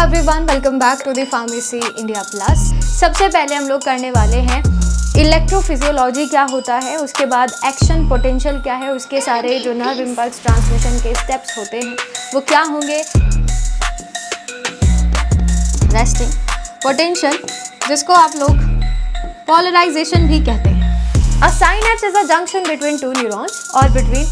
Everyone, welcome back to the pharmacy India plus. सबसे पहले हम लोग करने वाले हैं इलेक्ट्रोफिजियोलॉजी क्या होता है, उसके बाद एक्शन पोटेंशियल क्या है, उसके सारे जो नर्व इम्पल्स ट्रांसमिशन के स्टेप्स होते हैं वो क्या होंगे। रेस्टिंग पोटेंशियल, जिसको आप लोग पोलराइजेशन भी कहते हैं। अ synapse is a junction between two neurons और between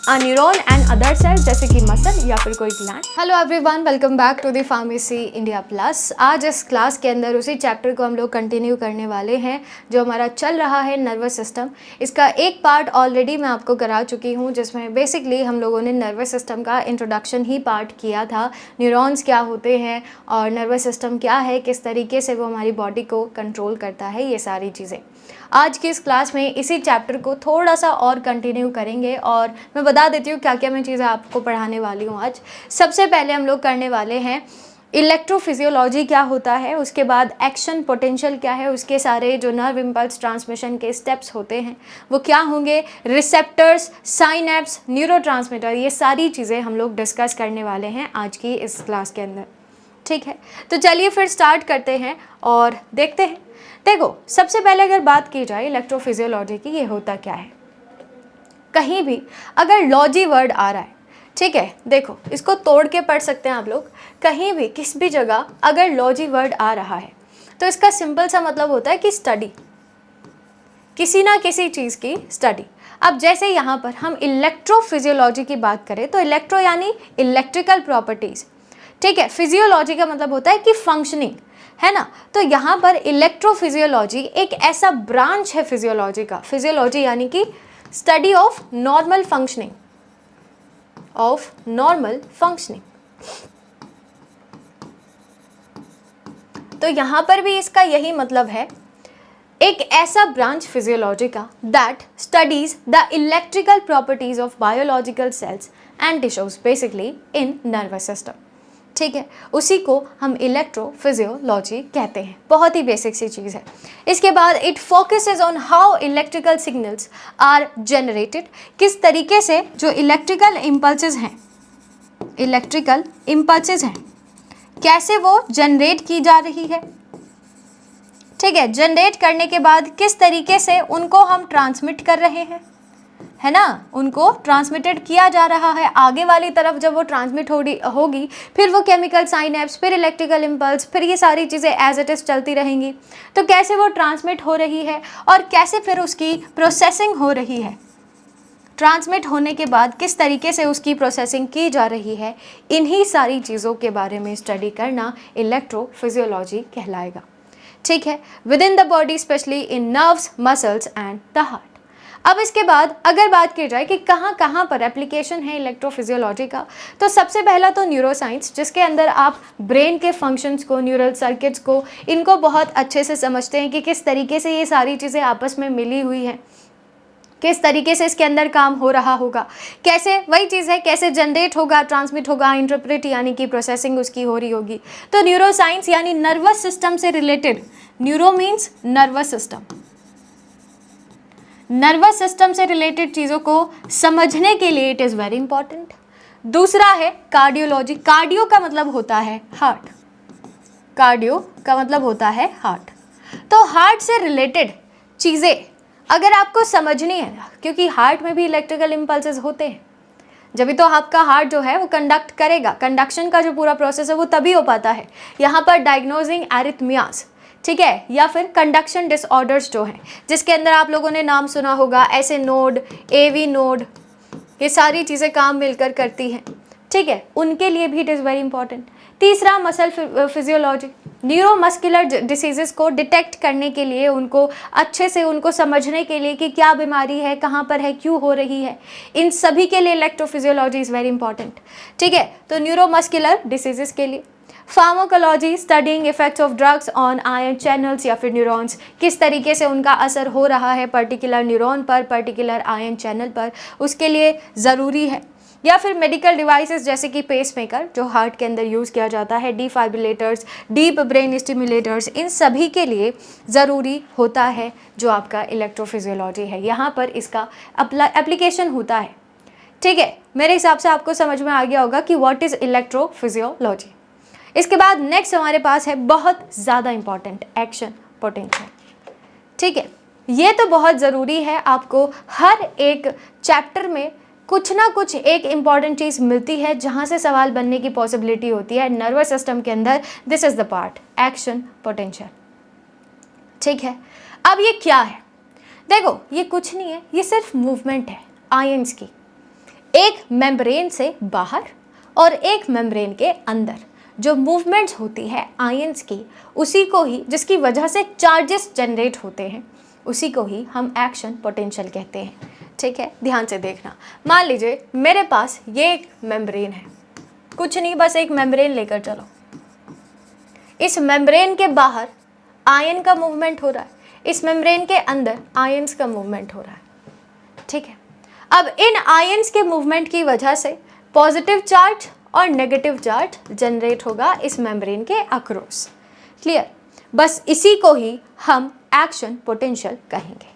a neuron and other sales, जैसे कि मसल या फिर कोई gland. Hello everyone, welcome back to the pharmacy India plus. आज इस क्लास के अंदर उसी चैप्टर को हम लोग कंटिन्यू करने वाले हैं जो हमारा चल रहा है नर्वस सिस्टम। इसका एक पार्ट ऑलरेडी मैं आपको करा चुकी हूँ, जिसमें बेसिकली हम लोगों ने नर्वस सिस्टम का इंट्रोडक्शन ही पार्ट किया था। न्यूरॉन्स क्या होते हैं और नर्वस सिस्टम क्या है, किस तरीके से वो हमारी बॉडी को कंट्रोल करता है, ये सारी चीज़ें आज की इस क्लास में इसी चैप्टर को थोड़ा सा और कंटिन्यू करेंगे। और मैं बता देती हूँ क्या क्या मैं चीज़ें आपको पढ़ाने वाली हूँ आज। सबसे पहले हम लोग करने वाले हैं इलेक्ट्रोफिजियोलॉजी क्या होता है, उसके बाद एक्शन पोटेंशियल क्या है, उसके सारे जो नर्व इम्पल्स ट्रांसमिशन के स्टेप्स होते हैं वो क्या होंगे, रिसेप्टर्स, साइनेप्स, न्यूरोट्रांसमीटर, ये सारी चीज़ें हम लोग डिस्कस करने वाले हैं आज की इस क्लास के अंदर। ठीक है, तो चलिए फिर स्टार्ट करते हैं और देखते हैं। देखो, सबसे पहले अगर बात की जाए इलेक्ट्रोफिजियोलॉजी की, ये होता क्या है। कहीं भी अगर लॉजी वर्ड आ रहा है, ठीक है, देखो इसको तोड़ के पढ़ सकते हैं आप लोग। कहीं भी किसी भी जगह अगर लॉजी वर्ड आ रहा है तो इसका सिंपल सा मतलब होता है कि स्टडी, किसी ना किसी चीज़ की स्टडी। अब जैसे यहाँ पर हम इलेक्ट्रोफिजियोलॉजी की बात करें तो इलेक्ट्रो यानी इलेक्ट्रिकल प्रॉपर्टीज़, ठीक है। फिजियोलॉजी का मतलब होता है कि फंक्शनिंग, है ना। तो यहाँ पर इलेक्ट्रोफिजियोलॉजी एक ऐसा ब्रांच है फिजियोलॉजी का। फिजियोलॉजी यानी कि स्टडी ऑफ नॉर्मल फंक्शनिंग, तो यहाँ पर भी इसका यही मतलब है, एक ऐसा ब्रांच फिजियोलॉजी का that studies the electrical properties of biological cells and tissues basically in nervous system, ठीक है। उसी को हम इलेक्ट्रोफिजियोलॉजी कहते हैं। बहुत ही बेसिक सी चीज़ है। इसके बाद it focuses on how electrical signals are generated, किस तरीके से जो इलेक्ट्रिकल इम्पल्सेस हैं कैसे वो जनरेट की जा रही है, ठीक है। जनरेट करने के बाद किस तरीके से उनको हम ट्रांसमिट कर रहे हैं, है ना, उनको ट्रांसमिटेड किया जा रहा है आगे वाली तरफ। जब वो ट्रांसमिट होगी फिर वो केमिकल साइनेप्स, फिर इलेक्ट्रिकल इम्पल्स, फिर ये सारी चीज़ें एज इट इज़ चलती रहेंगी। तो कैसे वो ट्रांसमिट हो रही है और कैसे फिर उसकी प्रोसेसिंग हो रही है, ट्रांसमिट होने के बाद किस तरीके से उसकी प्रोसेसिंग की जा रही है, इन्हीं सारी चीज़ों के बारे में स्टडी करना इलेक्ट्रोफिजियोलॉजी कहलाएगा, ठीक है। With in the body, specially in nerves, muscles and the heart. अब इसके बाद अगर बात की जाए कि कहाँ कहाँ पर एप्लीकेशन है इलेक्ट्रोफिजियोलॉजी का, तो सबसे पहला तो न्यूरोसाइंस, जिसके अंदर आप ब्रेन के फंक्शंस को, न्यूरल सर्किट्स को, इनको बहुत अच्छे से समझते हैं कि किस तरीके से ये सारी चीज़ें आपस में मिली हुई हैं, किस तरीके से इसके अंदर काम हो रहा होगा, कैसे, वही चीज़ है, कैसे जनरेट होगा, ट्रांसमिट होगा, इंटरप्रेट यानी कि प्रोसेसिंग उसकी हो रही होगी। तो न्यूरोसाइंस यानी नर्वस सिस्टम से related, neuro means nervous system, nervous system से रिलेटेड चीज़ों को समझने के लिए इट इज़ वेरी इंपॉर्टेंट। दूसरा है कार्डियोलॉजी। कार्डियो का मतलब होता है हार्ट, कार्डियो का मतलब होता है हार्ट। तो हार्ट से रिलेटेड चीज़ें अगर आपको समझनी है, क्योंकि हार्ट में भी इलेक्ट्रिकल इम्पल्सेस होते हैं, जब भी तो आपका हार्ट जो है वो कंडक्ट करेगा। कंडक्शन का जो पूरा प्रोसेस है वो तभी हो पाता है। यहाँ पर डायग्नोजिंग एरिथमियास, ठीक है, या फिर कंडक्शन डिसऑर्डर्स जो हैं, जिसके अंदर आप लोगों ने नाम सुना होगा, ऐसे नोड, एवी नोड, ये सारी चीज़ें काम मिलकर करती हैं, ठीक है, उनके लिए भी इट इज़ वेरी इंपॉर्टेंट। तीसरा मसल फिजियोलॉजी, न्यूरोमस्कुलर डिसीजेस को डिटेक्ट करने के लिए, उनको अच्छे से उनको समझने के लिए कि क्या बीमारी है, कहाँ पर है, क्यों हो रही है, इन सभी के लिए इलेक्ट्रोफिजियोलॉजी इज़ वेरी इंपॉर्टेंट, ठीक है। तो न्यूरोमस्कुलर डिसीजेस के लिए pharmacology, studying effects of drugs on ion channels या फिर न्यूरॉन्स, किस तरीके से उनका असर हो रहा है पर्टिकुलर न्यूरॉन पर, पर्टिकुलर आयन चैनल पर, उसके लिए ज़रूरी है। या फिर मेडिकल डिवाइसेस जैसे कि पेसमेकर जो हार्ट के अंदर यूज़ किया जाता है, डिफाइब्रिलेटर्स, डीप ब्रेन स्टिमुलेटर्स, इन सभी के लिए ज़रूरी होता है जो आपका इलेक्ट्रोफिजियोलॉजी है। यहाँ पर इसका एप्लीकेशन होता है, ठीक है। मेरे हिसाब से आपको समझ में आ गया होगा कि व्हाट इज़ इलेक्ट्रोफिजियोलॉजी। इसके बाद नेक्स्ट हमारे पास है बहुत ज़्यादा इंपॉर्टेंट, एक्शन पोटेंशियल। ठीक है, ये तो बहुत ज़रूरी है, आपको हर एक चैप्टर में कुछ ना कुछ एक इम्पॉर्टेंट चीज़ मिलती है जहाँ से सवाल बनने की पॉसिबिलिटी होती है नर्वस सिस्टम के अंदर। This is the part, action potential. ठीक है, अब ये क्या है? देखो, ये कुछ नहीं है, ये सिर्फ मूवमेंट है आयंस की, एक मेम्ब्रेन से बाहर और एक मेम्ब्रेन के अंदर जो मूवमेंट्स होती है आयंस की, उसी को ही, जिसकी वजह से चार्जेस जनरेट होते हैं, उसी को ही हम एक्शन पोटेंशियल कहते हैं। ठीक है, ध्यान से देखना। मान लीजिए मेरे पास ये एक मेम्ब्रेन है, कुछ नहीं, बस एक मेम्ब्रेन लेकर चलो। इस मेम्ब्रेन के बाहर आयन का मूवमेंट हो रहा है, इस मेम्ब्रेन के अंदर आयंस का मूवमेंट हो रहा है। ठीक है, अब इन आयंस के मूवमेंट की वजह से पॉजिटिव चार्ज और नेगेटिव चार्ज जनरेट होगा इस मेम्ब्रेन के अक्रॉस। क्लियर? बस इसी को ही हम एक्शन पोटेंशियल कहेंगे।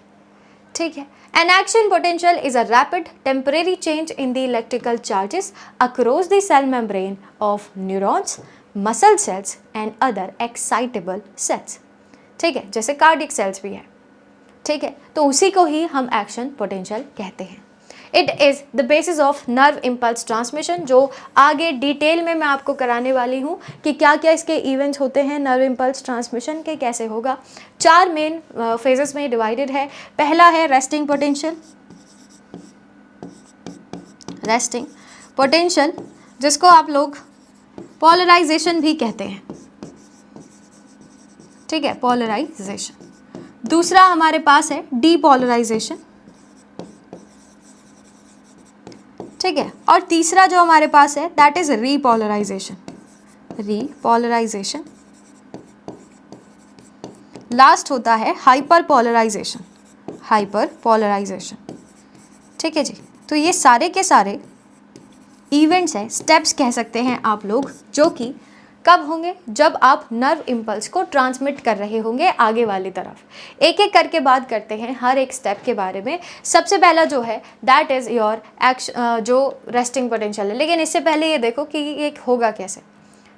ठीक है, an action potential is a rapid temporary change in the electrical charges across the cell membrane of neurons, muscle cells and other excitable cells। ठीक है, जैसे कार्डिक सेल्स भी है। ठीक है, तो उसी को ही हम एक्शन पोटेंशियल कहते हैं। It is the basis of nerve impulse transmission, जो आगे डिटेल में मैं आपको कराने वाली हूँ कि क्या क्या इसके इवेंट्स होते हैं नर्व इम्पल्स ट्रांसमिशन के, कैसे होगा। 4 मेन फेजेस में डिवाइडेड है। पहला है रेस्टिंग पोटेंशियल। रेस्टिंग पोटेंशियल जिसको आप लोग पोलराइजेशन भी कहते हैं। ठीक है, पोलराइजेशन। दूसरा हमारे पास है डीपोलराइजेशन। ठीक है, और तीसरा जो हमारे पास है that is repolarisation. Repolarisation. Last होता है हाइपर पोलराइजेशन। Hyper polarisation. ठीक है जी, तो ये सारे के सारे इवेंट्स हैं, स्टेप्स कह सकते हैं आप लोग, जो कि कब होंगे? जब आप नर्व इम्पल्स को ट्रांसमिट कर रहे होंगे आगे वाली तरफ। एक एक करके बात करते हैं हर एक स्टेप के बारे में। सबसे पहला जो है दैट इज़ योर एक्शन, जो रेस्टिंग पोटेंशियल है। लेकिन इससे पहले ये देखो कि ये होगा कैसे।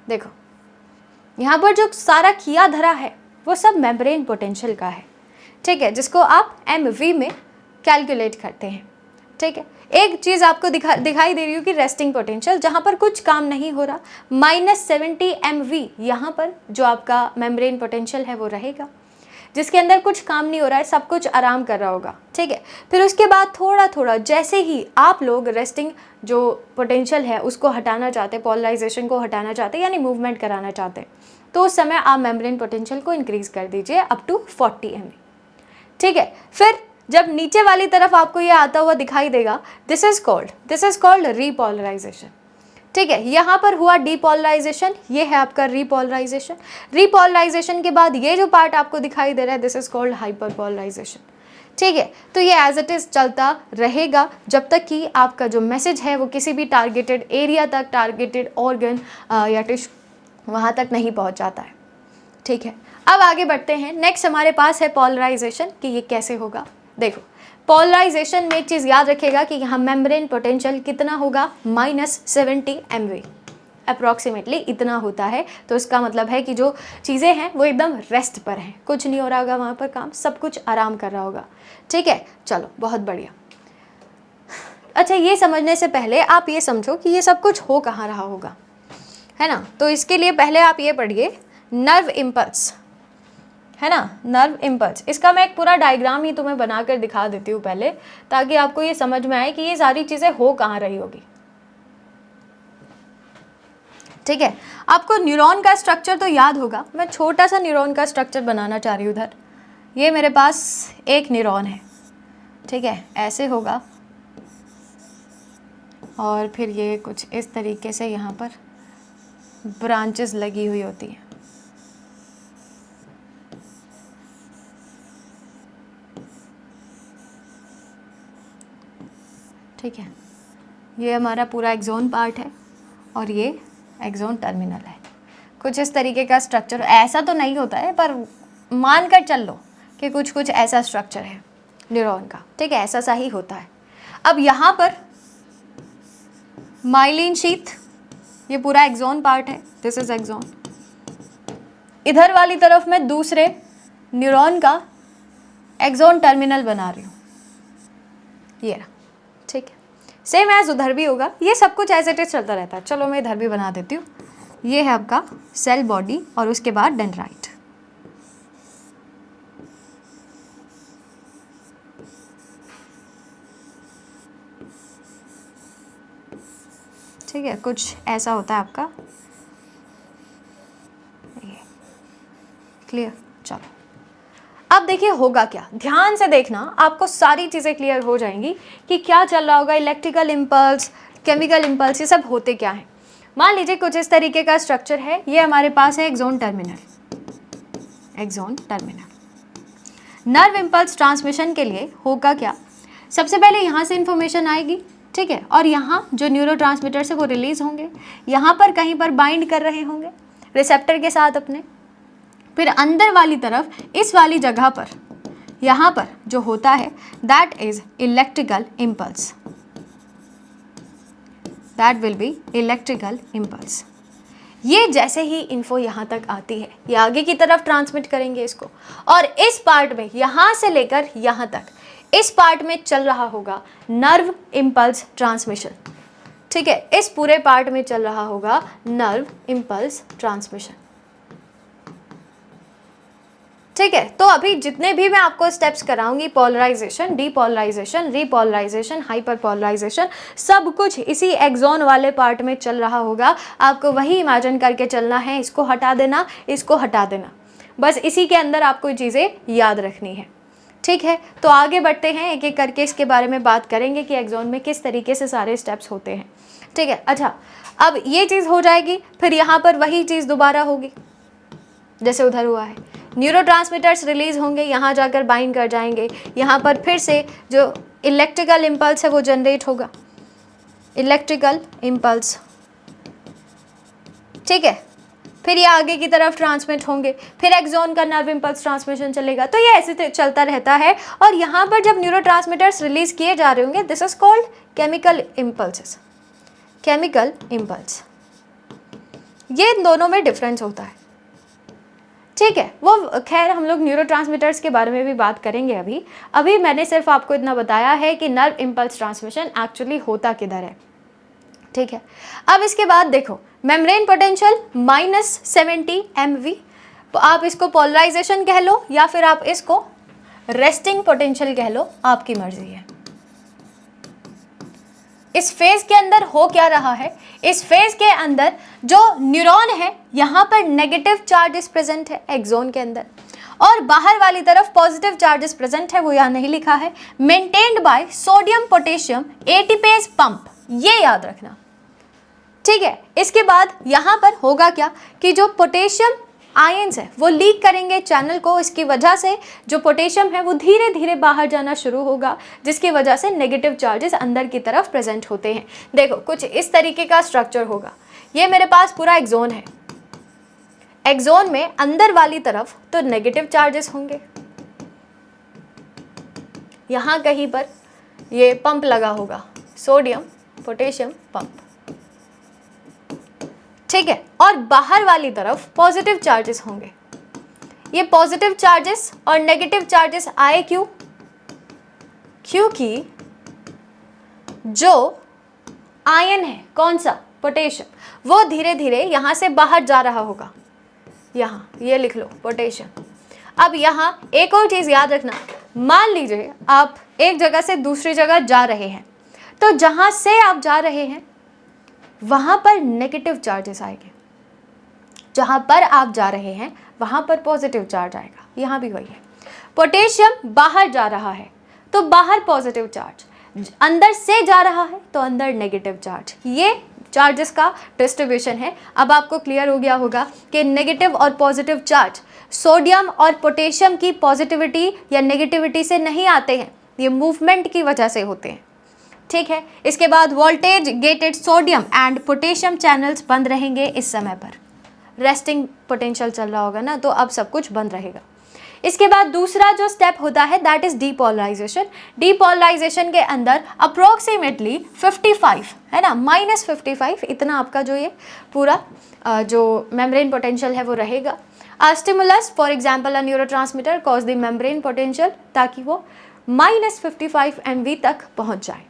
देखो, यहाँ पर जो सारा किया धरा है वो सब मेम्ब्रेन पोटेंशियल का है। ठीक है, जिसको आप MV में कैलकुलेट करते हैं। ठीक है, एक चीज़ आपको दिखाई दे रही हो कि रेस्टिंग पोटेंशियल, जहाँ पर कुछ काम नहीं हो रहा, -70 MV यहाँ पर जो आपका मेम्ब्रेन पोटेंशियल है वो रहेगा, जिसके अंदर कुछ काम नहीं हो रहा है, सब कुछ आराम कर रहा होगा। ठीक है, फिर उसके बाद थोड़ा थोड़ा जैसे ही आप लोग रेस्टिंग जो पोटेंशियल है उसको हटाना चाहते हैं, पोलराइजेशन को हटाना चाहते हैं, यानी मूवमेंट कराना चाहते हैं, तो उस समय आप मेम्ब्रेन पोटेंशियल को इंक्रीज़ कर दीजिए अप टू 40 MV। ठीक है, फिर जब नीचे वाली तरफ आपको ये आता हुआ दिखाई देगा, दिस इज कॉल्ड रीपोलराइजेशन। ठीक है, यहाँ पर हुआ डीपोलराइजेशन, ये है आपका रीपोलराइजेशन। रीपोलराइजेशन के बाद ये जो पार्ट आपको दिखाई दे रहा है, दिस इज कॉल्ड हाइपरपोलराइजेशन। ठीक है, तो ये एज इट इज चलता रहेगा जब तक कि आपका जो मैसेज है वो किसी भी टारगेटेड एरिया तक, टारगेटेड ऑर्गन या टिश्यू वहाँ तक नहीं पहुँच जाता है। ठीक है, अब आगे बढ़ते हैं। नेक्स्ट हमारे पास है पोलराइजेशन, कि ये कैसे होगा। देखो, पोलराइजेशन में एक चीज़ याद रखेगा कि यहाँ मेम्ब्रेन पोटेंशियल कितना होगा, -70 MV अप्रॉक्सीमेटली इतना होता है। तो इसका मतलब है कि जो चीज़ें हैं वो एकदम रेस्ट पर हैं, कुछ नहीं हो रहा होगा वहाँ पर काम, सब कुछ आराम कर रहा होगा। ठीक है, चलो बहुत बढ़िया। अच्छा, ये समझने से पहले आप ये समझो कि ये सब कुछ हो कहाँ रहा होगा, है ना। तो इसके लिए पहले आप ये पढ़िए नर्व इम्पल्स, है ना, नर्व इम्पल्स। इसका मैं एक पूरा डायग्राम ही तुम्हें बनाकर दिखा देती हूँ पहले, ताकि आपको ये समझ में आए कि ये सारी चीज़ें हो कहाँ रही होगी। ठीक है, आपको न्यूरॉन का स्ट्रक्चर तो याद होगा। मैं छोटा सा न्यूरॉन का स्ट्रक्चर बनाना चाह रही हूँ उधर। ये मेरे पास एक न्यूरॉन है, ठीक है, ऐसे होगा, और फिर ये कुछ इस तरीके से यहाँ पर ब्रांचेस लगी हुई होती हैं। ठीक है, ये हमारा पूरा एक्सोन पार्ट है और ये एक्सोन टर्मिनल है। कुछ इस तरीके का स्ट्रक्चर, ऐसा तो नहीं होता है पर मान कर चल लो कि कुछ कुछ ऐसा स्ट्रक्चर है न्यूरॉन का। ठीक है, ऐसा सा ही होता है। अब यहाँ पर माइलिन शीथ ये पूरा एक्सॉन पार्ट है, दिस इज एक्सॉन। इधर वाली तरफ मैं दूसरे न्यूरॉन का एक्सॉन टर्मिनल बना रही हूँ, ये रहा, ठीक है। सेम एज उधर भी होगा, ये सब कुछ एज इट इज चलता रहता है। चलो मैं इधर भी बना देती हूँ। ये है आपका सेल बॉडी और उसके बाद डेंड्राइट। ठीक है, कुछ ऐसा होता है आपका, क्लियर। चलो अब देखिए होगा क्या, ध्यान से देखना, आपको सारी चीज़ें क्लियर हो जाएंगी कि क्या चल रहा होगा, इलेक्ट्रिकल इम्पल्स, केमिकल इम्पल्स, ये सब होते क्या हैं। मान लीजिए कुछ इस तरीके का स्ट्रक्चर है, ये हमारे पास है axon terminal, axon terminal. Nerve impulse transmission के लिए होगा क्या, सबसे पहले यहाँ से इंफॉर्मेशन आएगी, ठीक है, और यहाँ जो न्यूरोट्रांसमीटर्स है वो रिलीज होंगे, यहाँ पर कहीं पर बाइंड कर रहे होंगे रिसेप्टर के साथ अपने। फिर अंदर वाली तरफ इस वाली जगह पर, यहाँ पर जो होता है that is electrical impulse, that will be electrical impulse. ये जैसे ही इन्फो यहाँ तक आती है, ये आगे की तरफ ट्रांसमिट करेंगे इसको, और इस पार्ट में यहाँ से लेकर यहाँ तक इस पार्ट में चल रहा होगा नर्व इम्पल्स ट्रांसमिशन, ठीक है, इस पूरे पार्ट में चल रहा होगा नर्व इम्पल्स ट्रांसमिशन, ठीक है। तो अभी जितने भी मैं आपको steps कराऊंगी, polarisation, depolarisation, repolarisation, hyperpolarisation, सब कुछ इसी एक्सॉन वाले पार्ट में चल रहा होगा। आपको वही इमेजिन करके चलना है, इसको हटा देना, इसको हटा देना, बस इसी के अंदर आपको चीज़ें याद रखनी है, ठीक है। तो आगे बढ़ते हैं, एक एक करके इसके बारे में बात करेंगे कि एक्सॉन में किस तरीके से सारे स्टेप्स होते हैं, ठीक है। अच्छा, अब ये चीज़ हो जाएगी, फिर यहाँ पर वही चीज़ दोबारा होगी जैसे उधर हुआ है, न्यूरोट्रांसमीटर्स रिलीज होंगे, यहाँ जाकर बाइंड कर जाएंगे, यहाँ पर फिर से जो इलेक्ट्रिकल इम्पल्स है वो जनरेट होगा, इलेक्ट्रिकल इम्पल्स, ठीक है। फिर ये आगे की तरफ ट्रांसमिट होंगे, फिर एक्सॉन का नर्व इम्पल्स ट्रांसमिशन चलेगा, तो ये ऐसे चलता रहता है। और यहाँ पर जब न्यूरोट्रांसमीटर्स रिलीज किए जा रहे होंगे, this is called chemical impulses, chemical impulse. ये इन दोनों में डिफरेंस होता है, ठीक है। वो खैर हम लोग न्यूरोट्रांसमीटर्स के बारे में भी बात करेंगे। अभी मैंने सिर्फ आपको इतना बताया है कि नर्व इम्पल्स ट्रांसमिशन एक्चुअली होता किधर है, ठीक है। अब इसके बाद देखो, मेम्ब्रेन पोटेंशियल -70 MV, तो आप इसको पोलराइजेशन कह लो या फिर आप इसको रेस्टिंग पोटेंशियल कह लो, आपकी मर्जी है। इस फेज के अंदर हो क्या रहा है, इस फेज के अंदर जो न्यूरॉन है यहाँ पर नेगेटिव चार्जेस प्रेजेंट है एक्सॉन के अंदर, और बाहर वाली तरफ पॉजिटिव चार्जेस प्रेजेंट है, वो यहाँ नहीं लिखा है, maintained by sodium potassium ATPase pump, ये याद रखना, ठीक है। इसके बाद यहाँ पर होगा क्या कि जो पोटेशियम आयंस है वो लीक करेंगे चैनल को, इसकी वजह से जो पोटेशियम है वो धीरे धीरे बाहर जाना शुरू होगा, जिसकी वजह से नेगेटिव चार्जेस अंदर की तरफ प्रेजेंट होते हैं। देखो कुछ इस तरीके का स्ट्रक्चर होगा, ये मेरे पास पूरा एक्सॉन है, एक्सॉन में अंदर वाली तरफ तो नेगेटिव चार्जेस होंगे, यहाँ कहीं पर ये पंप लगा होगा, सोडियम पोटेशियम पंप, ठीक है, और बाहर वाली तरफ पॉजिटिव चार्जेस होंगे। ये पॉजिटिव चार्जेस और नेगेटिव चार्जेस आए क्यों? क्योंकि जो आयन है, कौन सा, पोटेशियम, वो धीरे धीरे यहाँ से बाहर जा रहा होगा, यहाँ ये लिख लो पोटेशियम। अब यहाँ एक और चीज़ याद रखना, मान लीजिए आप एक जगह से दूसरी जगह जा रहे हैं, तो जहाँ से आप जा रहे हैं वहाँ पर नेगेटिव चार्जेस आएंगे, जहाँ पर आप जा रहे हैं वहाँ पर पॉजिटिव चार्ज आएगा, यहाँ भी वही है। पोटेशियम बाहर जा रहा है तो बाहर पॉजिटिव चार्ज, अंदर से जा रहा है तो अंदर नेगेटिव चार्ज, ये चार्जेस का डिस्ट्रीब्यूशन है। अब आपको क्लियर हो गया होगा कि नेगेटिव और पॉजिटिव चार्ज सोडियम और पोटेशियम की पॉजिटिविटी या नेगेटिविटी से नहीं आते हैं, ये मूवमेंट की वजह से होते हैं, ठीक है। इसके बाद voltage gated sodium and potassium channels बंद रहेंगे इस समय पर, रेस्टिंग पोटेंशियल चल रहा होगा ना, तो अब सब कुछ बंद रहेगा। इसके बाद दूसरा जो स्टेप होता है दैट इज डीपोलराइजेशन। डीपोलराइजेशन के अंदर अप्रोक्सीमेटली 55 है ना, -55 इतना आपका जो ये पूरा जो मेम्ब्रेन पोटेंशियल है वो रहेगा। Stimulus for example a neurotransmitter cause the membrane potential, ताकि वो -55 MV तक पहुंच जाए।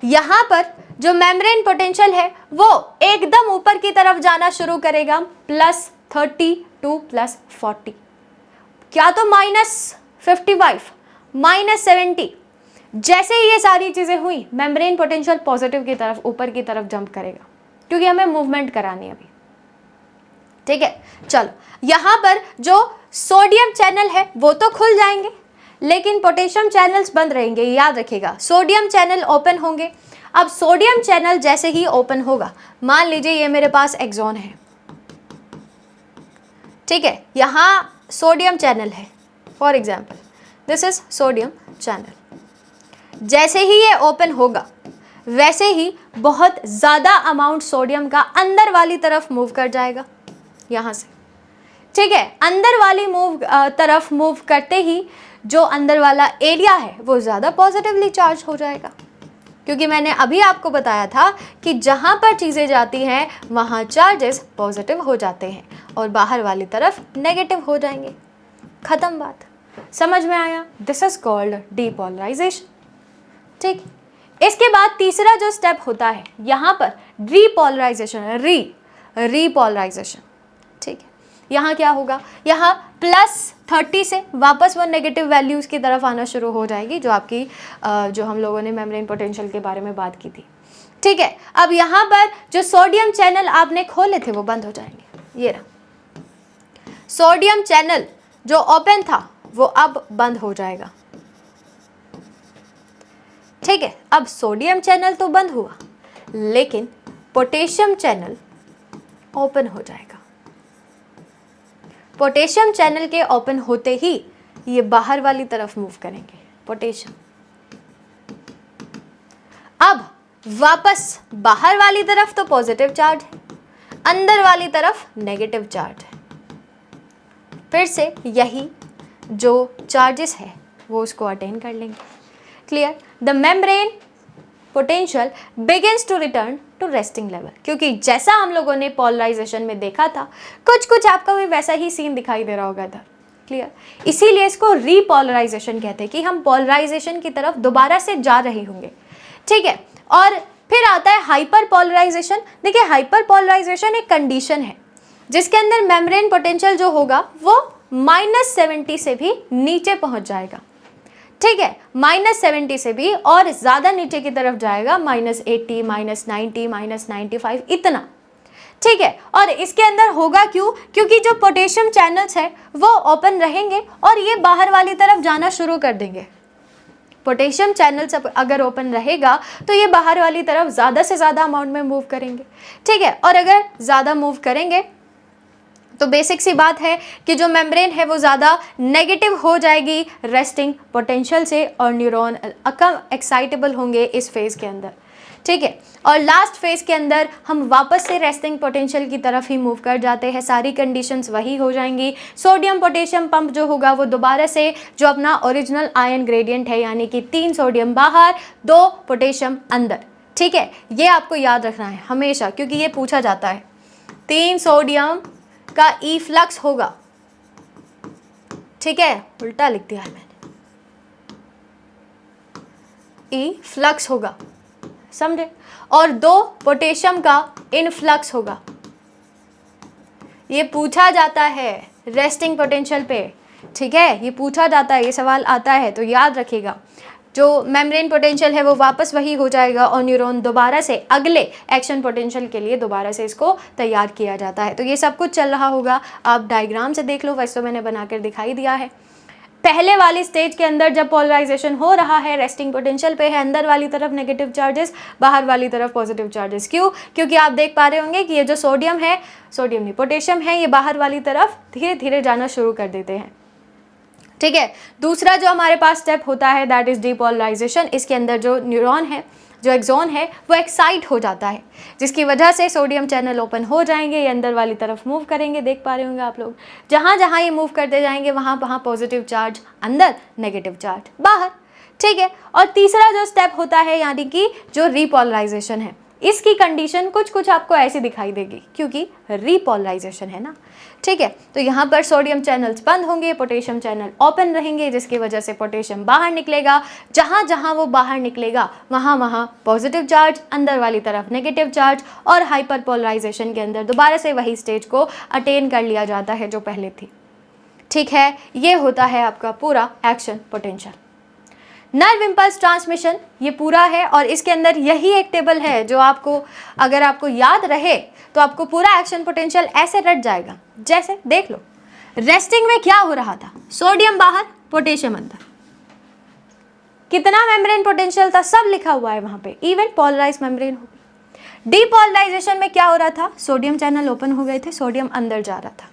यहाँ पर जो मेम्ब्रेन पोटेंशियल है वो एकदम ऊपर की तरफ जाना शुरू करेगा, +30 टू +40, क्या तो -55, -70। जैसे ही ये सारी चीज़ें हुई मेम्ब्रेन पोटेंशियल पॉजिटिव की तरफ, ऊपर की तरफ जंप करेगा, क्योंकि हमें मूवमेंट करानी है अभी। ठीक है, चलो यहाँ पर जो सोडियम चैनल है वो तो खुल जाएंगे, लेकिन पोटेशियम चैनल्स बंद रहेंगे, याद रखिएगा। सोडियम चैनल ओपन होंगे। अब सोडियम चैनल जैसे ही ओपन होगा, मान लीजिए ये मेरे पास एक्सॉन है, ठीक है, यहाँ सोडियम चैनल है, for example this is sodium channel. जैसे ही ये ओपन होगा वैसे ही बहुत ज़्यादा अमाउंट सोडियम का अंदर वाली तरफ मूव कर जाएगा यहाँ से। ठीक है, अंदर वाली तरफ मूव करते ही जो अंदर वाला एरिया है वो ज़्यादा पॉजिटिवली चार्ज हो जाएगा, क्योंकि मैंने अभी आपको बताया था कि जहाँ पर चीज़ें जाती हैं वहाँ चार्जेस पॉजिटिव हो जाते हैं और बाहर वाली तरफ नेगेटिव हो जाएंगे। ख़त्म बात, समझ में आया? This is called depolarisation. ठीक, इसके बाद तीसरा जो स्टेप होता है यहाँ पर रीपोलराइजेशन, रीपोलराइजेशन। ठीक है, यहाँ क्या होगा, यहाँ +30 से वापस वो नेगेटिव वैल्यूज़ की तरफ आना शुरू हो जाएगी, जो आपकी जो हम लोगों ने मेम्ब्रेन पोटेंशियल के बारे में बात की थी। ठीक है, अब यहाँ पर जो सोडियम चैनल आपने खोले थे वो बंद हो जाएंगे। ये रहा सोडियम चैनल जो ओपन था वो अब बंद हो जाएगा। ठीक है, अब सोडियम चैनल तो बंद हुआ, लेकिन पोटेशियम चैनल ओपन हो जाएगा। पोटेशियम चैनल के ओपन होते ही ये बाहर वाली तरफ मूव करेंगे पोटेशियम। अब वापस बाहर वाली तरफ तो पॉजिटिव चार्ज है, अंदर वाली तरफ नेगेटिव चार्ज है। फिर से यही जो चार्जेस है वो उसको अटेन कर लेंगे। Clear? The membrane potential begins to return to resting level, क्योंकि जैसा हम लोगों ने पोलराइजेशन में देखा था, कुछ आपका भी वैसा ही सीन दिखाई दे रहा होगा इधर। क्लियर? इसीलिए इसको रीपोलराइजेशन कहते हैं कि हम पोलराइजेशन की तरफ दोबारा से जा रहे होंगे। ठीक है, और फिर आता है हाइपर पोलराइजेशन। देखिए, हाइपर पोलराइजेशन एक कंडीशन है जिसके अंदर मेम्ब्रेन पोटेंशियल जो होगा वो -70 से भी नीचे पहुंच जाएगा। ठीक है, -70 से भी और ज़्यादा नीचे की तरफ जाएगा, -80, -90, -95 इतना। ठीक है, और इसके अंदर होगा क्यों? क्योंकि जो पोटेशियम चैनल्स है वो ओपन रहेंगे और ये बाहर वाली तरफ जाना शुरू कर देंगे। पोटेशियम चैनल्स अगर ओपन रहेगा तो ये बाहर वाली तरफ ज़्यादा से ज़्यादा अमाउंट में मूव करेंगे। ठीक है, और अगर ज़्यादा मूव करेंगे तो बेसिक सी बात है कि जो मेम्ब्रेन है वो ज़्यादा नेगेटिव हो जाएगी रेस्टिंग पोटेंशियल से, और न्यूरॉन कम एक्साइटेबल होंगे इस फेज़ के अंदर। ठीक है, और लास्ट फेज़ के अंदर हम वापस से रेस्टिंग पोटेंशियल की तरफ ही मूव कर जाते हैं। सारी कंडीशंस वही हो जाएंगी। सोडियम पोटेशियम पंप जो होगा वो दोबारा से जो अपना ओरिजिनल आयन ग्रेडियंट है, यानी कि 3 सोडियम बाहर 2 पोटेशियम अंदर। ठीक है, ये आपको याद रखना है हमेशा, क्योंकि ये पूछा जाता है। 3 सोडियम का ई फ्लक्स होगा। ठीक है, उल्टा लिख दिया है मैंने, ई फ्लक्स होगा, समझे, और 2 पोटेशियम का इनफ्लक्स होगा। ये पूछा जाता है रेस्टिंग पोटेंशियल पे। ठीक है, ये पूछा जाता है, ये सवाल आता है, तो याद रखिएगा। जो मेम्ब्रेन पोटेंशियल है वो वापस वही हो जाएगा और न्यूरॉन दोबारा से अगले एक्शन पोटेंशियल के लिए दोबारा से इसको तैयार किया जाता है। तो ये सब कुछ चल रहा होगा, आप डायग्राम से देख लो, वैसे तो मैंने बनाकर दिखाई दिया है। पहले वाली स्टेज के अंदर जब पोलराइजेशन हो रहा है, रेस्टिंग पोटेंशियल पे है, अंदर वाली तरफ नेगेटिव चार्जेस, बाहर वाली तरफ पॉजिटिव चार्जेस। क्यों? क्योंकि आप देख पा रहे होंगे कि ये जो सोडियम है, सोडियम नहीं पोटेशियम है, ये बाहर वाली तरफ धीरे धीरे जाना शुरू कर देते हैं। ठीक है, दूसरा जो हमारे पास स्टेप होता है दैट इज डीपोलराइजेशन। इसके अंदर जो न्यूरॉन है जो एक्सॉन है वो एक्साइट हो जाता है, जिसकी वजह से सोडियम चैनल ओपन हो जाएंगे, ये अंदर वाली तरफ मूव करेंगे, देख पा रहे होंगे आप लोग। जहाँ जहाँ ये मूव करते जाएंगे वहाँ वहाँ पॉजिटिव चार्ज अंदर, नेगेटिव चार्ज बाहर, ठीक है। और तीसरा जो स्टेप होता है यानी कि जो रीपोलराइजेशन है, इसकी कंडीशन कुछ कुछ आपको ऐसी दिखाई देगी क्योंकि रीपोलराइजेशन है ना, ठीक है। तो यहाँ पर सोडियम चैनल्स बंद होंगे, पोटेशियम चैनल ओपन रहेंगे, जिसकी वजह से पोटेशियम बाहर निकलेगा। जहाँ जहाँ वो बाहर निकलेगा वहाँ वहाँ पॉजिटिव चार्ज, अंदर वाली तरफ नेगेटिव चार्ज, और हाइपरपोलराइजेशन के अंदर दोबारा से वही स्टेज को अटेन कर लिया जाता है जो पहले थी, ठीक है। ये होता है आपका पूरा action potential. Nerve impulse transmission ये पूरा है, और इसके अंदर यही एक टेबल है जो आपको, अगर आपको याद रहे तो आपको पूरा एक्शन पोटेंशियल ऐसे रट जाएगा। जैसे देख लो, रेस्टिंग में क्या हो रहा था, सोडियम बाहर, पोटेशियम अंदर, कितना मेम्ब्रेन पोटेंशियल था सब लिखा हुआ है वहां पे, इवन पोलराइज मेम्ब्रेन होगी। डीपोलराइजेशन में क्या हो रहा था, सोडियम चैनल ओपन हो गए थे, सोडियम अंदर जा रहा था,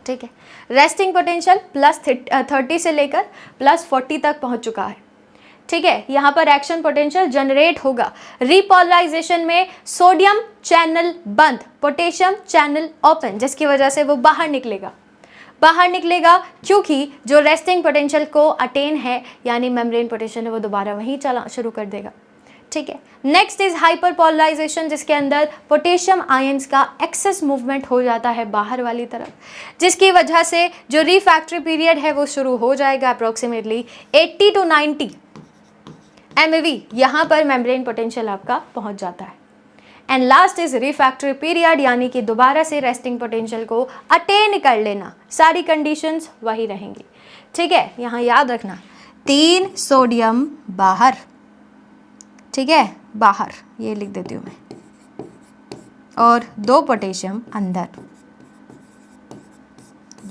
ठीक है। रेस्टिंग पोटेंशियल +30 से लेकर +40 तक पहुंच चुका है, ठीक है। यहाँ पर एक्शन पोटेंशियल जनरेट होगा। रीपोलराइजेशन में सोडियम चैनल बंद, पोटेशियम चैनल ओपन, जिसकी वजह से वो बाहर निकलेगा क्योंकि जो रेस्टिंग पोटेंशियल को अटेन है यानी मेम्ब्रेन पोटेंशियल है वो दोबारा वहीं चला शुरू कर देगा, ठीक है। नेक्स्ट इज हाइपरपोलराइजेशन, जिसके अंदर पोटेशियम आयंस का एक्सेस मूवमेंट हो जाता है बाहर वाली तरफ, जिसकी वजह से जो रिफैक्ट्री पीरियड है वो शुरू हो जाएगा अप्रोक्सीमेटली 80 to 90 MeV, यहाँ पर मेम्ब्रेन पोटेंशियल आपका पहुँच जाता है। And last is refractory period, यानी कि दोबारा से रेस्टिंग पोटेंशियल को अटेन कर लेना, सारी कंडीशंस वही रहेंगी, ठीक है। यहाँ याद रखना 3 सोडियम बाहर, ठीक है, बाहर, ये लिख देती हूँ मैं, और 2 पोटेशियम अंदर,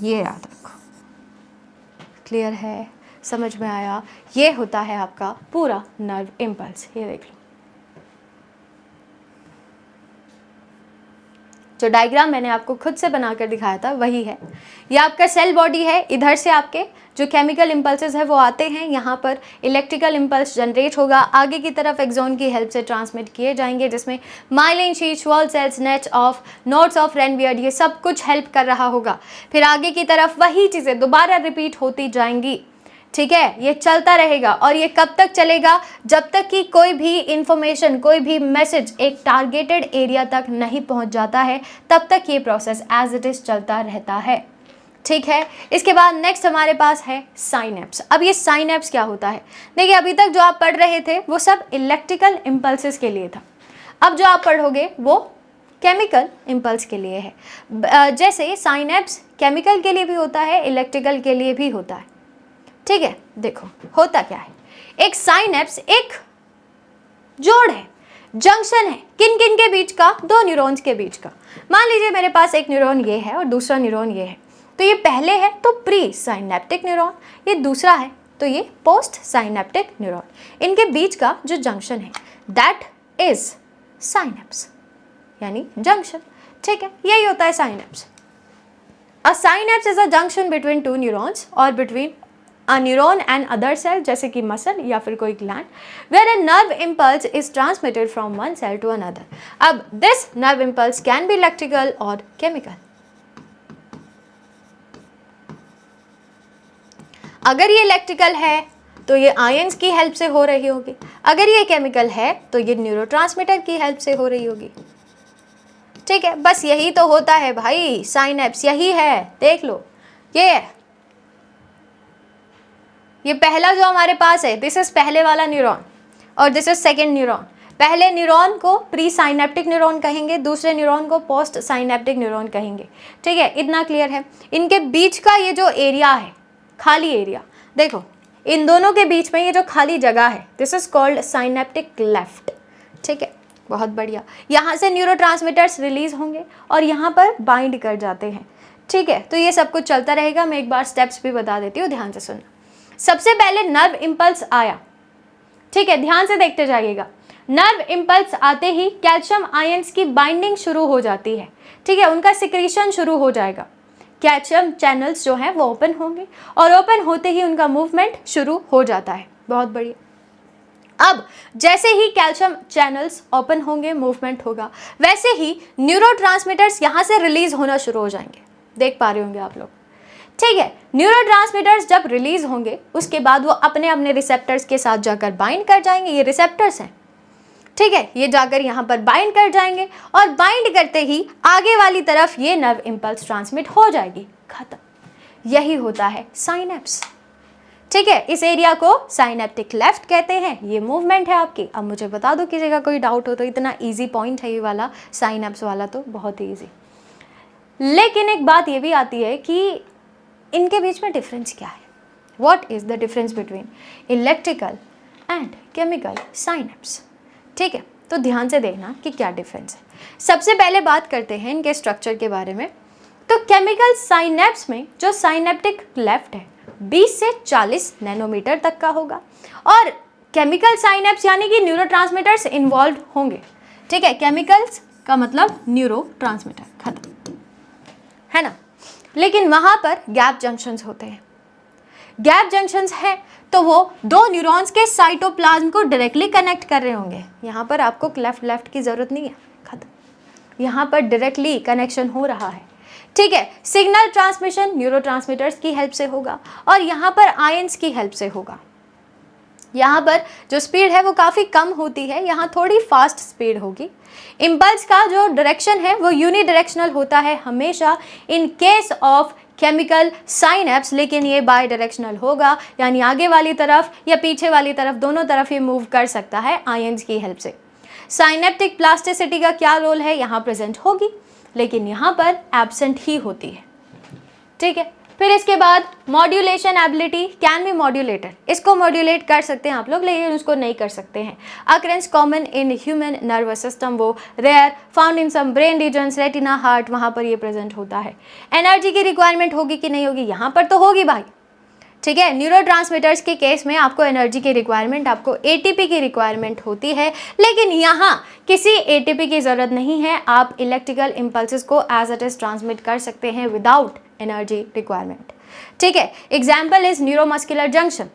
ये याद रखो। क्लियर है, समझ में आया? ये होता है आपका पूरा नर्व इम्पल्स। ये देख लो, जो डायग्राम मैंने आपको खुद से बनाकर दिखाया था वही है। ये आपका सेल बॉडी है, इधर से आपके जो केमिकल इम्पल्सेस है वो आते हैं, यहाँ पर इलेक्ट्रिकल इम्पल्स जनरेट होगा, आगे की तरफ एक्सॉन की हेल्प से ट्रांसमिट किए जाएंगे, जिसमें myelin sheets, wall sales, notes of Ranvier, ये सब कुछ हेल्प कर रहा होगा। फिर आगे की तरफ वही चीज़ें दोबारा रिपीट होती जाएंगी, ठीक है। ये चलता रहेगा, और ये कब तक चलेगा, जब तक कि कोई भी इंफॉर्मेशन, कोई भी मैसेज एक टारगेटेड एरिया तक नहीं पहुंच जाता है, तब तक ये प्रोसेस एज इट इज चलता रहता है, ठीक है। इसके बाद नेक्स्ट हमारे पास है साइनेप्स। अब ये साइनेप्स क्या होता है, देखिए अभी तक जो आप पढ़ रहे थे वो सब इलेक्ट्रिकल इम्पल्सेस के लिए था, अब जो आप पढ़ोगे वो केमिकल इम्पल्स के लिए है। जैसे साइनेप्स केमिकल के लिए भी होता है, इलेक्ट्रिकल के लिए भी होता है, ठीक है। देखो होता क्या है, एक साइनेप्स एक जोड़ है, जंक्शन है, किन किन के बीच का, 2 न्यूरॉन्स के बीच का। मान लीजिए मेरे पास एक न्यूरॉन ये है और दूसरा न्यूरॉन ये है, तो ये पहले है तो प्री साइनेप्टिक न्यूरॉन, ये दूसरा है तो ये पोस्ट साइनेप्टिक न्यूरॉन। इनके बीच का जो जंक्शन है दैट इज साइनेप्स, यानी जंक्शन, ठीक है। यही होता है synapse. A synapse is a junction between 2 neurons और between a neuron and other cell, जैसे कि मसल या फिर कोई gland, where a nerve impulse is transmitted from one cell to another. अब this nerve impulse can be electrical or chemical. अगर ये electrical है तो ये आयंस की हेल्प से हो रही होगी, अगर ये केमिकल है तो ये न्यूरोट्रांसमीटर की हेल्प से हो रही होगी, ठीक है। बस यही तो होता है भाई, साइनेप्स यही है, देख लो। ये पहला जो हमारे पास है, दिस इज पहले वाला न्यूरॉन और दिस इज सेकेंड न्यूरॉन। पहले न्यूरॉन को प्री साइनेप्टिक न्यूरॉन कहेंगे, दूसरे न्यूरॉन को पोस्ट साइनेप्टिक न्यूरॉन कहेंगे, ठीक है। इतना क्लियर है। इनके बीच का ये जो एरिया है, खाली एरिया, देखो इन दोनों के बीच में ये जो खाली जगह है, this is called synaptic cleft, ठीक है। बहुत बढ़िया। यहाँ से न्यूरोट्रांसमीटर्स रिलीज होंगे और यहाँ पर बाइंड कर जाते हैं, ठीक है। तो ये सब कुछ चलता रहेगा। मैं एक बार स्टेप्स भी बता देती हूँ, ध्यान से सुनना। सबसे पहले नर्व इम्पल्स आया, ठीक है, ध्यान से देखते जाइएगा। नर्व इम्पल्स आते ही कैल्शियम आयंस की बाइंडिंग शुरू हो जाती है, ठीक है, उनका सिक्रीशन शुरू हो जाएगा। कैल्शियम चैनल्स जो हैं वो ओपन होंगे और ओपन होते ही उनका मूवमेंट शुरू हो जाता है। बहुत बढ़िया। अब जैसे ही कैल्शियम चैनल्स ओपन होंगे, मूवमेंट होगा, वैसे ही न्यूरोट्रांसमीटर्स यहाँ से रिलीज होना शुरू हो जाएंगे। देख पा रहे होंगे आप लोग, ठीक है। न्यूरोट्रांसमीटर्स जब रिलीज होंगे उसके बाद वो अपने अपने रिसेप्टर्स के साथ जाकर बाइंड कर जाएंगे, ये रिसेप्टर्स हैं, ठीक है। ये जाकर यहाँ पर बाइंड कर जाएंगे और बाइंड करते ही आगे वाली तरफ ये नर्व इंपल्स ट्रांसमिट हो जाएगी, खत्म। यही होता है साइनेप्स, ठीक है। इस एरिया को साइनेप्टिक लेफ्ट कहते हैं। ये मूवमेंट है आपकी। अब मुझे बता दो किसी का कोई डाउट हो तो, इतना इजी पॉइंट है ये वाला साइनेप्स वाला, तो बहुत ही ईजी। लेकिन एक बात ये भी आती है कि इनके बीच में डिफरेंस क्या है। What is the difference between electrical and chemical synapse, ठीक है। तो ध्यान से देखना कि क्या डिफरेंस है। सबसे पहले बात करते हैं इनके स्ट्रक्चर के बारे में। तो केमिकल साइनेप्स में जो साइनेप्टिक लेफ्ट है 20 से 40 नैनोमीटर तक का होगा, और केमिकल साइनेप्स यानी कि न्यूरोट्रांसमीटर्स इन्वॉल्व होंगे, ठीक है। केमिकल्स का मतलब न्यूरोट्रांसमीटर, खत्म, है ना। लेकिन वहां पर गैप जंक्शंस होते हैं। गैप जंक्शंस हैं तो वो दो न्यूरॉन्स के साइटोप्लाज्म को डायरेक्टली कनेक्ट कर रहे होंगे। यहाँ पर आपको लेफ्ट की जरूरत नहीं है, खत्म। यहाँ पर डायरेक्टली कनेक्शन हो रहा है, ठीक है। सिग्नल ट्रांसमिशन न्यूरोट्रांसमीटर्स की हेल्प से होगा और यहाँ पर आयंस की हेल्प से होगा। यहाँ पर जो स्पीड है वो काफ़ी कम होती है, यहाँ थोड़ी फास्ट स्पीड होगी। इम्पल्स का जो डायरेक्शन है वो यूनिडायरेक्शनल होता है हमेशा in case of chemical synapse, लेकिन ये बाई डायरेक्शनल होगा, यानी आगे वाली तरफ या पीछे वाली तरफ, दोनों तरफ ये मूव कर सकता है आयंस की हेल्प से। साइनेप्टिक प्लास्टिसिटी का क्या रोल है, यहाँ प्रेजेंट होगी, लेकिन यहाँ पर एब्सेंट ही होती है, ठीक है। फिर इसके बाद modulation ability can be modulated, इसको मॉड्यूलेट कर सकते हैं आप लोग, लेकिन उसको नहीं कर सकते हैं। Occurrence common in human nervous system, वो rare, found in some brain regions, retina, heart, वहाँ पर ये प्रेजेंट होता है। एनर्जी की रिक्वायरमेंट होगी कि नहीं होगी, यहाँ पर तो होगी भाई, ठीक है। न्यूरोट्रांसमीटर्स के केस में आपको एनर्जी की रिक्वायरमेंट, आपको एटीपी की रिक्वायरमेंट होती है, लेकिन यहाँ किसी एटीपी की ज़रूरत नहीं है। आप इलेक्ट्रिकल इम्पल्सेस को एज इट इज़ ट्रांसमिट कर सकते हैं विदाउट एनर्जी रिक्वायरमेंट, ठीक है। एग्जाम्पल इज न्यूरोमस्कुलर जंक्शन,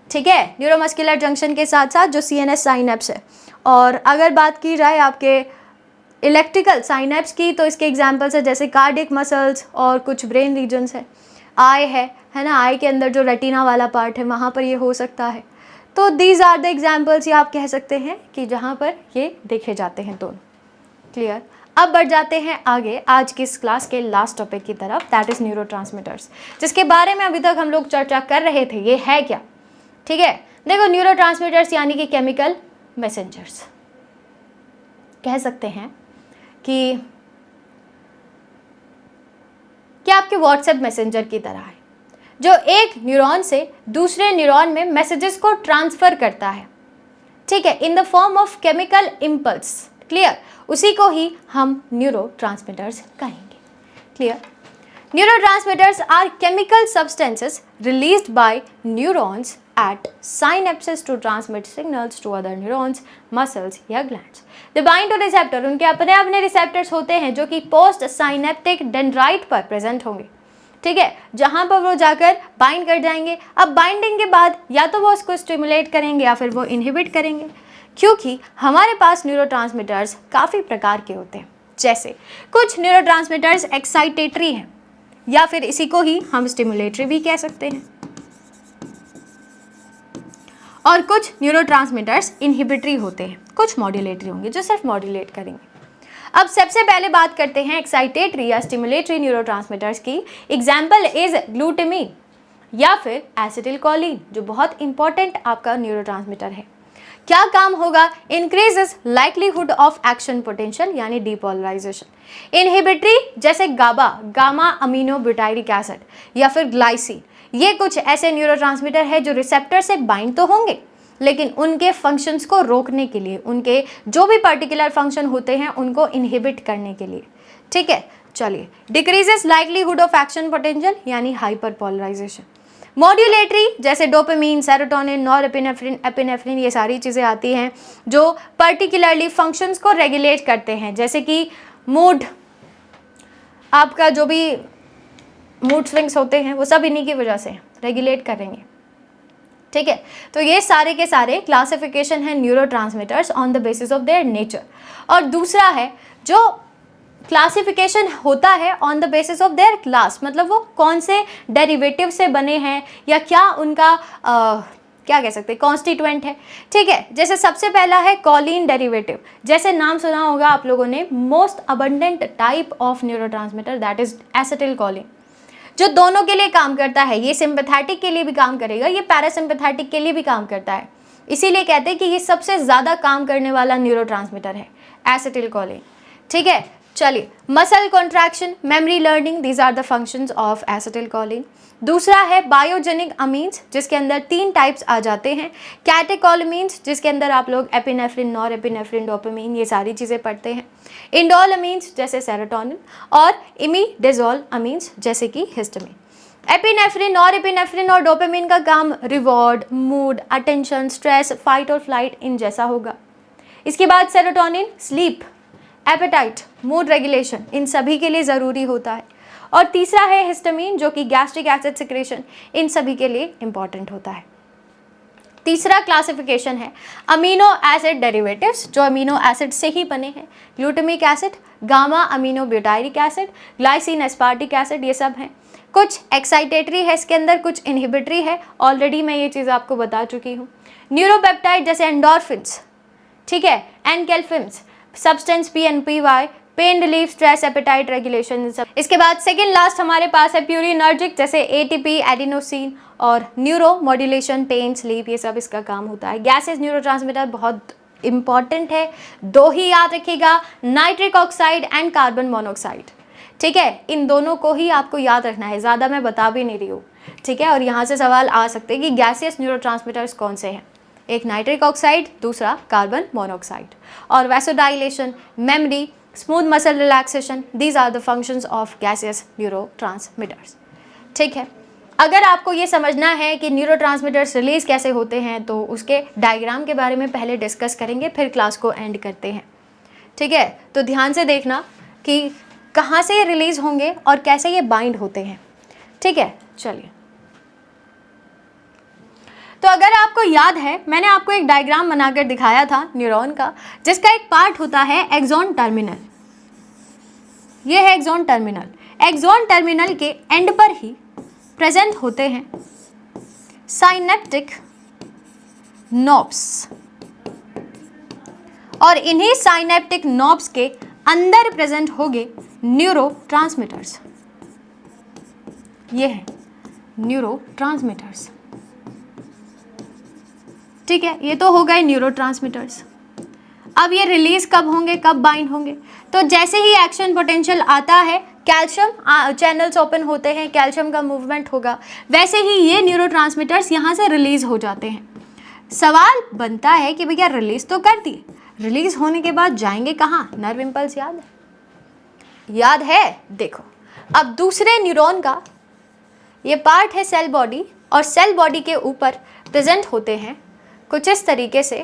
ठीक है। न्यूरोमस्कुलर जंक्शन के साथ साथ जो CNS साइनेप्स है, और अगर बात की जाए आपके इलेक्ट्रिकल साइनेप्स की तो इसके एग्जाम्पल्स है जैसे कार्डियक मसल्स और कुछ ब्रेन रीजन्स है, आई है ना, आई के अंदर जो रेटिना वाला पार्ट है वहाँ पर ये हो सकता है। तो दीज आर द एग्जाम्पल्स, ये आप कह सकते हैं कि जहाँ पर ये देखे जाते हैं दोनों। क्लियर। अब बढ़ जाते हैं आगे आज की इस क्लास के लास्ट टॉपिक की तरफ, दैट इज न्यूरोट्रांसमीटर्स, जिसके बारे में अभी तक हम लोग चर्चा कर रहे थे। ये है क्या, ठीक है। देखो, न्यूरोट्रांसमीटर्स यानी कि केमिकल मैसेंजर्स, कह सकते हैं कि क्या आपके व्हाट्सएप मैसेंजर की तरह है, जो एक न्यूरॉन से दूसरे न्यूरॉन में मैसेजेस को ट्रांसफर करता है, ठीक है, in the form of chemical impulse. Clear. उसी को ही हम न्यूरोट्रांसमीटर्स कहेंगे। Clear. Neurotransmitters are chemical substances released by neurons at synapses to transmit signals to other neurons, muscles या glands. They bind to receptor, उनके अपने अपने रिसेप्टर्स होते हैं जो कि पोस्ट साइनेप्टिक डेंड्राइट पर प्रेजेंट होंगे, ठीक है, जहाँ पर वो जाकर बाइंड कर जाएंगे। अब बाइंडिंग के बाद या तो वो उसको स्टिमुलेट करेंगे या फिर वो इनहिबिट करेंगे, क्योंकि हमारे पास न्यूरोट्रांसमीटर्स काफ़ी प्रकार के होते हैं। जैसे कुछ न्यूरोट्रांसमीटर्स एक्साइटेटरी हैं या फिर इसी को ही हम स्टिमुलेटरी भी कह सकते हैं, और कुछ न्यूरोट्रांसमीटर्स इनहिबिटरी होते हैं, कुछ मॉड्यूलेटरी होंगे जो सिर्फ मॉड्यूलेट करेंगे। अब सबसे पहले बात करते हैं एक्साइटेटरी या स्टिमुलेटरी न्यूरोट्रांसमीटर्स की। एग्जाम्पल इज ग्लूटामिन या फिर एसिटिलकोलिन, जो बहुत इंपॉर्टेंट आपका न्यूरोट्रांसमीटर है। क्या काम होगा? Increases likelihood of action potential यानी डीपोलराइजेशन। इनहिबिटरी जैसे गामा अमीनो ब्यूटाइरिक एसिड या फिर ग्लाइसिन, ये कुछ ऐसे न्यूरोट्रांसमीटर है जो रिसेप्टर से बाइंड तो होंगे, लेकिन उनके फंक्शंस को रोकने के लिए, उनके जो भी पर्टिकुलर फंक्शन होते हैं उनको इनहिबिट करने के लिए, ठीक है। चलिए, decreases likelihood of action potential यानी हाइपरपोलराइजेशन। मॉड्यूलेटरी जैसे डोपामिन, सेरोटोनिन, नॉरएपिनेफ्रिन, एपिनेफ्रिन, ये सारी चीज़ें आती हैं जो पर्टिकुलरली फंक्शंस को रेगुलेट करते हैं, जैसे कि मूड, आपका जो भी मूड स्विंग्स होते हैं वो सब इन्हीं की वजह से रेगुलेट करेंगे। ठीक है, तो ये सारे के सारे क्लासिफिकेशन है neurotransmitters on the basis of their nature. और दूसरा है जो क्लासिफिकेशन होता है on the basis of their class, मतलब वो कौन से डेरिवेटिव से बने हैं या क्या उनका क्या कह सकते हैं कॉन्स्टिट्यूएंट है। ठीक है, जैसे सबसे पहला है कॉलिन डेरिवेटिव। जैसे नाम सुना होगा आप लोगों ने, most abundant type of neurotransmitter that is acetyl Colin, जो दोनों के लिए काम करता है। ये सिंपैथेटिक के लिए भी काम करेगा, ये पैरासिम्पैथेटिक के लिए भी काम करता है। इसीलिए कहते हैं कि ये सबसे ज़्यादा काम करने वाला न्यूरोट्रांसमीटर है एसिटिल कॉलिन। ठीक है, चलिए, muscle contraction, memory learning, these are the functions of acetyl Colin. दूसरा है बायोजेनिक अमीन्स, जिसके अंदर 3 टाइप्स आ जाते हैं। कैटेकोलमीन्स, जिसके अंदर आप लोग एपिनेफ्रिन, नॉरएपिनेफ्रिन, डोपामिन, ये सारी चीज़ें पढ़ते हैं। इंडोल अमीन्स जैसे सेरोटोनिन, और इमिडेजोल अमीन्स जैसे कि हिस्टामिन। एपिनेफ्रिन, नॉरएपिनेफ्रिन और डोपामिन का काम reward, mood, attention, stress, fight और फ्लाइट इन जैसा होगा। इसके बाद serotonin sleep, apatite, mood regulation, इन सभी के लिए ज़रूरी होता है। और तीसरा है हिस्टामिन, जो कि गैस्ट्रिक एसिड सिक्रेशन, इन सभी के लिए इंपॉर्टेंट होता है। तीसरा क्लासिफिकेशन है अमीनो एसिड डेरिवेटिव्स, जो अमीनो एसिड से ही बने हैं। Glutamic acid, gamma amino butyric acid, glycine aspartic acid, ये सब हैं। कुछ एक्साइटेटरी है इसके अंदर, कुछ इनहिबिटरी है। ऑलरेडी मैं ये चीज़ आपको बता चुकी हूँ। न्यूरोपेप्टाइड जैसे एंडोर्फिन्स, ठीक है, एनकेल्फिन्स, substance PNPY, pain relief, stress, apatite regulation, सब। इसके बाद सेकेंड लास्ट हमारे पास है प्यूरिनर्जिक, जैसे ATP, एडिनोसिन, और न्यूरो मॉड्यूलेशन, पेन, स्लीप, ये सब इसका काम होता है। गैसेस न्यूरोट्रांसमीटर बहुत इंपॉर्टेंट है, 2 ही याद रखिएगा, nitric oxide and carbon monoxide. ठीक है, इन दोनों को ही आपको याद रखना है, ज़्यादा मैं बता भी नहीं रही हूँ। ठीक है, और यहाँ से सवाल आ सकते हैं कि गैसियस न्यूरोट्रांसमीटर्स कौन से हैं। एक नाइट्रिक ऑक्साइड, दूसरा कार्बन मोनोऑक्साइड। और vasodilation, memory, smooth muscle relaxation, these are the functions of gaseous neurotransmitters. ठीक है, अगर आपको ये समझना है कि न्यूरोट्रांसमीटर्स रिलीज कैसे होते हैं तो उसके डायग्राम के बारे में पहले डिस्कस करेंगे, फिर क्लास को एंड करते हैं। ठीक है, तो ध्यान से देखना कि कहाँ से ये रिलीज होंगे और कैसे ये बाइंड होते हैं। ठीक है, चलिए, तो अगर आपको याद है, मैंने आपको एक डायग्राम बनाकर दिखाया था न्यूरॉन का, जिसका एक पार्ट होता है एक्सॉन टर्मिनल। ये है एक्सॉन टर्मिनल। एक्सॉन टर्मिनल के एंड पर ही प्रेजेंट होते हैं साइनेप्टिक नोब्स, और इन्हीं साइनेप्टिक नोब्स के अंदर प्रेजेंट होंगे न्यूरोट्रांसमीटर्स। ये है न्यूरोट्रांसमीटर्स। ठीक है, ये तो हो गए न्यूरोट्रांसमीटर्स। अब ये रिलीज कब होंगे, कब बाइंड होंगे? तो जैसे ही एक्शन पोटेंशियल आता है, कैल्शियम चैनल्स ओपन होते हैं, कैल्शियम का मूवमेंट होगा, वैसे ही ये न्यूरोट्रांसमीटर्स यहाँ से रिलीज हो जाते हैं। सवाल बनता है कि भैया रिलीज तो कर दिए, रिलीज होने के बाद जाएंगे कहाँ? नर्व इम्पल्स याद है? याद है? देखो, अब दूसरे न्यूरॉन का ये पार्ट है सेल बॉडी, और सेल बॉडी के ऊपर प्रेजेंट होते हैं कुछ इस तरीके से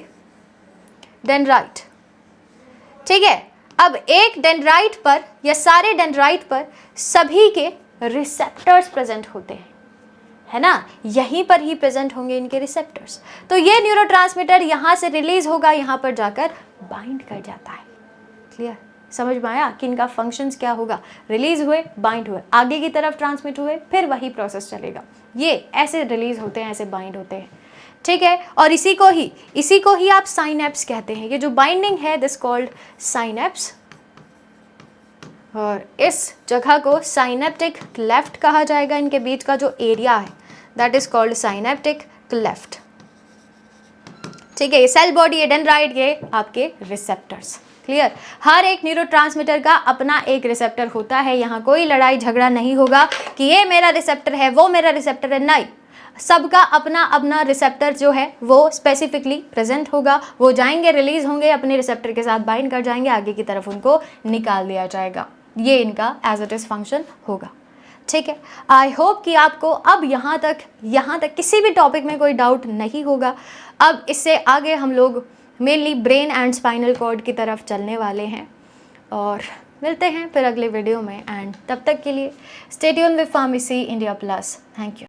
डेंड्राइट। ठीक है, अब एक डेंड्राइट पर या सारे डेंड्राइट पर सभी के रिसेप्टर्स प्रेजेंट होते हैं, है ना? यहीं पर ही प्रेजेंट होंगे इनके रिसेप्टर्स। तो ये न्यूरोट्रांसमीटर यहाँ से रिलीज होगा, यहाँ पर जाकर बाइंड कर जाता है। क्लियर? समझ में आया कि इनका फंक्शंस क्या होगा? रिलीज हुए, बाइंड हुए, आगे की तरफ ट्रांसमिट हुए, फिर वही प्रोसेस चलेगा। ये ऐसे रिलीज होते हैं, ऐसे बाइंड होते हैं। ठीक है, और इसी को ही आप साइनेप्स कहते हैं। ये जो बाइंडिंग है दिस कॉल्ड साइनेप्स, और इस जगह को साइनेप्टिक क्लेफ्ट कहा जाएगा। इनके बीच का जो एरिया है that is called synaptic cleft. ठीक है, ये सेल बॉडी, ये डेंड्राइट, ये आपके रिसेप्टर्स। क्लियर? हर एक न्यूरोट्रांसमीटर का अपना एक रिसेप्टर होता है। यहाँ कोई लड़ाई झगड़ा नहीं होगा कि ये मेरा रिसेप्टर है, वो मेरा रिसेप्टर है, नहीं। सबका अपना अपना रिसेप्टर जो है वो स्पेसिफिकली प्रेजेंट होगा। वो जाएंगे, रिलीज होंगे, अपने रिसेप्टर के साथ बाइंड कर जाएंगे, आगे की तरफ उनको निकाल दिया जाएगा। ये इनका एज इट इज फंक्शन होगा। ठीक है, आई होप कि आपको अब यहाँ तक किसी भी टॉपिक में कोई डाउट नहीं होगा। अब इससे आगे हम लोग mainly brain and spinal cord की तरफ चलने वाले हैं, और मिलते हैं फिर अगले वीडियो में। एंड तब तक के लिए stay tuned with pharmacy India plus. Thank you.